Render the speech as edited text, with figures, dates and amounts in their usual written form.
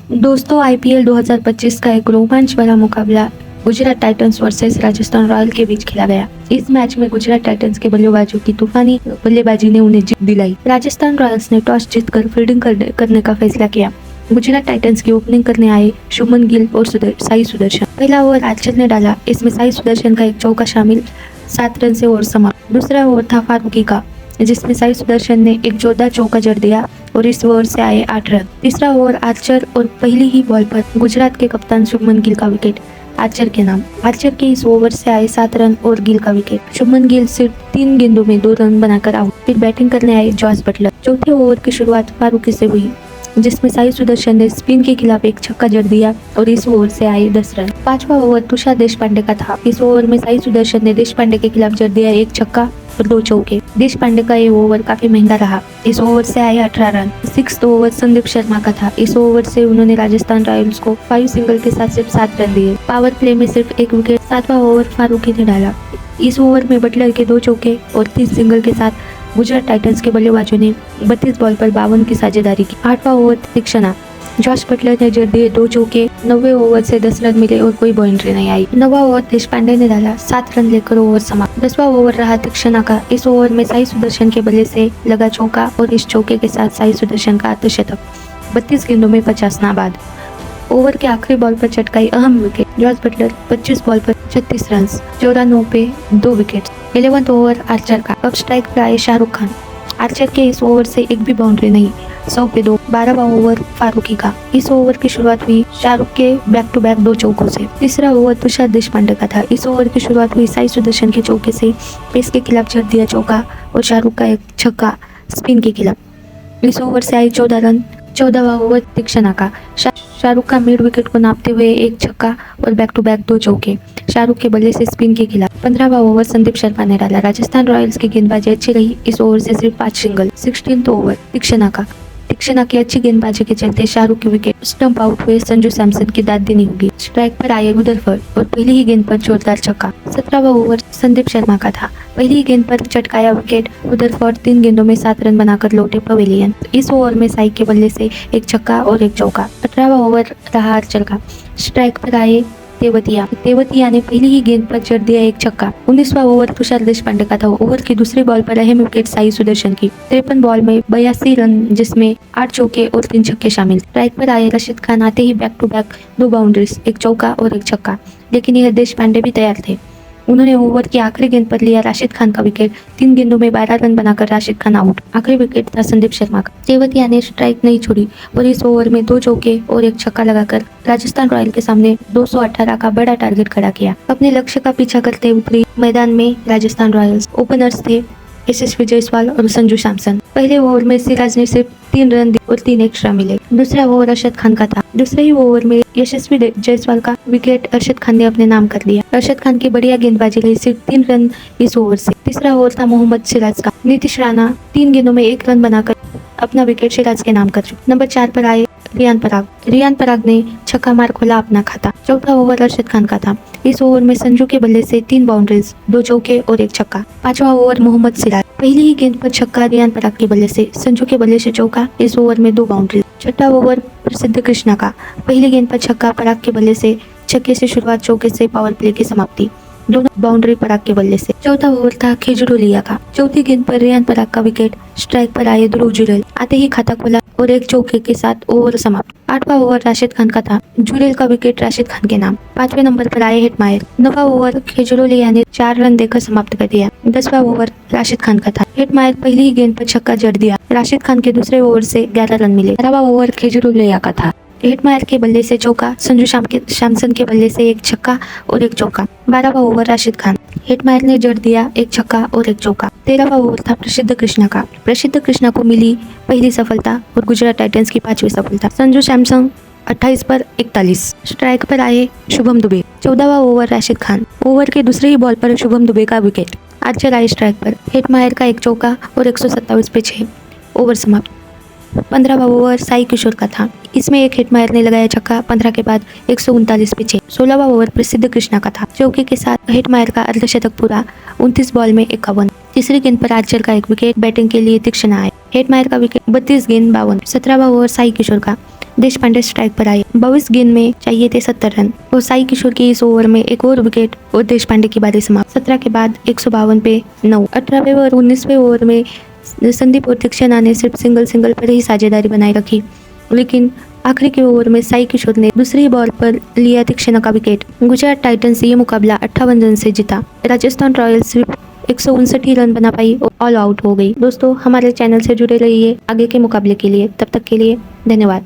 दोस्तों, आईपीएल 2025 का एक रोमांच भरा मुकाबला Gujarat Titans versus Rajasthan royal के बीच खेला गया। इस मैच में गुजरात टाइटंस के बल्लेबाजों की तूफानी बल्लेबाजी ने उन्हें जीत दिलाई। राजस्थान रॉयल्स ने टॉस जीतकर फील्डिंग करने का फैसला किया। गुजरात टाइटंस की ओपनिंग करने आए शुभमन गिल और साई सुदर्शन। पहला ओवर आर्चर ने डाला, इसमें साई सुदर्शन का एक चौका शामिल, 7 रन से ओवर समाप्त। दूसरा ओवर था फारूकी का, जिसमें साई सुदर्शन ने एक जोरदार चौका जड़ दिया और इस ओवर से आए 8 रन। तीसरा ओवर आर्चर और पहली ही बॉल पर गुजरात के कप्तान शुभमन गिल का विकेट आर्चर के नाम। आर्चर के इस ओवर से आए 7 रन और गिल का विकेट। शुभमन गिल सिर्फ 3 गेंदों में 2 रन बनाकर आउट। फिर बैटिंग करने आए जॉस बटलर। चौथे ओवर की शुरुआत फारूकी से हुई, जिसमें साई सुदर्शन ने स्पिन के खिलाफ एक छक्का जड़ दिया और इस ओवर से आए 10 रन। पांचवा ओवर तुषार देशपांडे का था। इस ओवर में साई सुदर्शन ने देशपांडे के खिलाफ जड़ दिया एक छक्का और 2 चौके। देशपांडे का ये ओवर काफी महंगा रहा। इस ओवर से आए 18 run. 6th over Sandeep Sharma का था। इस ओवर से उन्होंने राजस्थान रॉयल्स को 5 सिंगल के साथ सिर्फ 7 रन दिए। पावर प्ले में सिर्फ एक विकेट। 7वां ओवर फारूकी ने डाला। इस ओवर में बटलर के 2 चौके और 30 सिंगल के साथ गुजरात टाइटंस के बल्लेबाजों ने 32 बॉल पर 52 की साझेदारी की। 8वां ओवर तीक्ष्णा। जॉस बटलर ने जड़ दिए 2 चौके। 9वें ओवर से 10 रन मिले और कोई बाउंड्री नहीं आई। 9वां ओवर देशपांडे ने डाला, 7 रन लेकर ओवर समाप्त। 10वां ओवर रहा तीक्ष्णा का। इस ओवर में साई सुदर्शन के बल्ले से लगा चौका और इस चौके के साथ साई सुदर्शन का अर्धशतक। 32 गेंदों में 50 नाबाद। ओवर के आखिरी बॉल पर चटकाई अहम विकेट। जॉस बटलर 25 बॉल पर 36 रन, 14 पे 2 विकेट। 11वां ओवर आर्चर का। अब स्ट्राइक पर आए शाहरुख खान। आर्चर के इस ओवर से एक भी बाउंड्री नहीं, 100 पे 2। 12वां ओवर फारूकी का। इस ओवर की शुरुआत हुई शाहरुख के बैक टू बैक 2 चौकों से। तीसरा ओवर तुषार देशपांडे का था। इस ओवर की शुरुआत हुई साई सुदर्शन के चौके से, पेस के खिलाफ जड़ दिया चौका और शाहरुख का एक छक्का स्पिन के खिलाफ। इस ओवर से आई 14 रन। 14वां ओवर तीक्ष्णा का। शाहरुख का मिड विकेट को नापते हुए एक छक्का और बैक टू बैक 2 चौके शाहरुख के बल्ले से स्पिन के खिलाफ। 15वां ओवर संदीप शर्मा ने डाला। राजस्थान रॉयल्स की गेंदबाजी अच्छी रही। इस ओवर से सिर्फ 5 सिंगल। 16th ओवर तीक्ष्णा का। तीक्ष्णा की अच्छी गेंदबाजी के चलते शाहरुख के विकेट स्टंप आउट हुए। संजू सैमसन की दाद देनी होगी। स्ट्राइक पर आए रुदरफर्ड और पहली ही गेंद पर जोरदार छक्का। 17वां ओवर संदीप शर्मा का था। पहली ही गेंद पर चटकाया विकेट। रुदरफर्ड 3 गेंदों में 7 रन बनाकर लौटे पवेलियन। इस ओवर में साई के बल्ले से एक छक्का और एक चौका। 18वां ओवर रहा आर्चर का। स्ट्राइक पर आए तेवतिया ने पहली ही गेंद पर जड़ दिया एक छक्का। 19वां ओवर तुषार देशपांडे का था। ओवर की दूसरी बॉल पर अहम विकेट साई सुदर्शन की। 53 बॉल में 82 रन, जिसमें 8 चौके और 3 छक्के शामिल। स्ट्राइक पर आए रशीद खान। आते ही बैक टू बैक 2 बाउंड्रीज, एक चौका और एक छक्का, लेकिन यह देशपांडे भी तैयार थे। उन्होंने ओवर की आखिरी गेंद पर लिया राशिद खान का विकेट। 3 गेंदों में 12 रन बनाकर राशिद खान आउट। आखिरी विकेट था संदीप शर्मा का। तेवतिया ने स्ट्राइक नहीं छोड़ी और इस ओवर में 2 चौके और एक छक्का लगाकर राजस्थान रॉयल के सामने 218 का बड़ा टारगेट खड़ा किया। अपने लक्ष्य का पीछा करते उतरी मैदान में राजस्थान रॉयल्स। ओपनर्स थे यशस्वी जायसवाल और संजू सैमसन। पहले ओवर में सिराज ने सिर्फ 3 रन दिए और 3 एक्स्ट्रा मिले। दूसरा ओवर अरशद खान का था। दूसरे ही ओवर में यशस्वी जायसवाल का विकेट अरशद खान ने अपने नाम कर लिया। अरशद खान की बढ़िया गेंदबाजी रही, सिर्फ 3 रन इस ओवर से। तीसरा ओवर था मोहम्मद सिराज का। नीतीश राणा 3 गेंदों में 1 रन बनाकर अपना विकेट सिराज के नाम कर चुके। नंबर 4 पर आए रियान पराग ने छक्का मार खोला अपना खाता। चौथा ओवर अरशद खान का था। इस ओवर में संजू के बल्ले से 3 बाउंड्रीज, 2 चौके और एक छक्का। 5वां ओवर मोहम्मद सिराज। पहली ही गेंद पर छक्का रियान पराग के बल्ले से, संजू के बल्ले से चौका। इस ओवर में 2 बाउंड्रीज। 6वां ओवर प्रसिद्ध कृष्णा का। पहली गेंद पर छक्का, पराग के बल्ले से छक्के से शुरुआत, चौके से पावर प्ले की समाप्ति। दोनों बाउंड्री पराग के बल्ले से। चौथा ओवर था खेजड़ोलिया का। चौथी गेंद पर रियान पराग का विकेट। स्ट्राइक पर आए ध्रुव जुरेल। आते ही खाता खोला और एक चौके के साथ ओवर समाप्त। 8वां ओवर राशिद खान का था। जुरेल का विकेट राशिद खान के नाम। 5वें नंबर पर आए हेटमायर। 9वां ओवर खेजड़ोलिया ने 4 रन देकर समाप्त कर दिया। 10वां ओवर राशिद खान का था। हेटमायर पहली ही गेंद पर छक्का जड़ दिया। राशिद खान के दूसरे ओवर से 11 रन मिले। 11वां ओवर खेजड़ोलिया का था। हेटमायर के बल्ले से चौका, संजू सैमसन के बल्ले से एक छक्का और एक चौका। 12वां ओवर राशिद खान। हेटमायर ने जड़ दिया एक छक्का और एक चौका। 13वां ओवर था प्रसिद्ध कृष्णा का। प्रसिद्ध कृष्णा को मिली पहली सफलता और गुजरात टाइटंस की 5वीं सफलता। संजू सैमसन 28 पर 41। स्ट्राइक पर आए शुभम दुबे। 14वां ओवर राशिद खान। ओवर के दूसरे ही बॉल पर शुभम दुबे का विकेट। आर्चर आए स्ट्राइक पर। हेटमायर का एक चौका और 127 पे 6। ओवर समाप्त। 15वां ओवर साई किशोर का था। इसमें एक हिटमायर ने लगाया छक्का 15 के बाद 139 पे 6। 16वां ओवर प्रसिद्ध कृष्णा का था। चौके के साथ हिटमायर का अर्धशतक पूरा। 29 बॉल में 51। तीसरी गेंद पर आर्चर का एक विकेट, बैटिंग के लिए तीक्ष्ण आए। हेटमायर का विकेट 32 गेंद 52। 17वां ओवर साई किशोर का, देशपांडे स्ट्राइक पर आए। 22 गेंद में चाहिए थे 70 रन और साई किशोर के इस ओवर में एक और विकेट और देशपांडे की बारी समाप्त। 17 के बाद 152 पे 9। 18वें और 19वें ओवर में संदीप और तीक्ष्ण ने सिर्फ सिंगल पर ही साझेदारी बनाए रखी, लेकिन आखिरी के ओवर में साई किशोर ने दूसरी बॉल पर लिया तीक्ष्ण का विकेट। गुजरात टाइटंस ये मुकाबला 58 रन से जीता। राजस्थान रॉयल्स सिर्फ 159 रन बना पाई और ऑल आउट हो गई। दोस्तों, हमारे चैनल से जुड़े रहिए आगे के मुकाबले के लिए। तब तक के लिए धन्यवाद।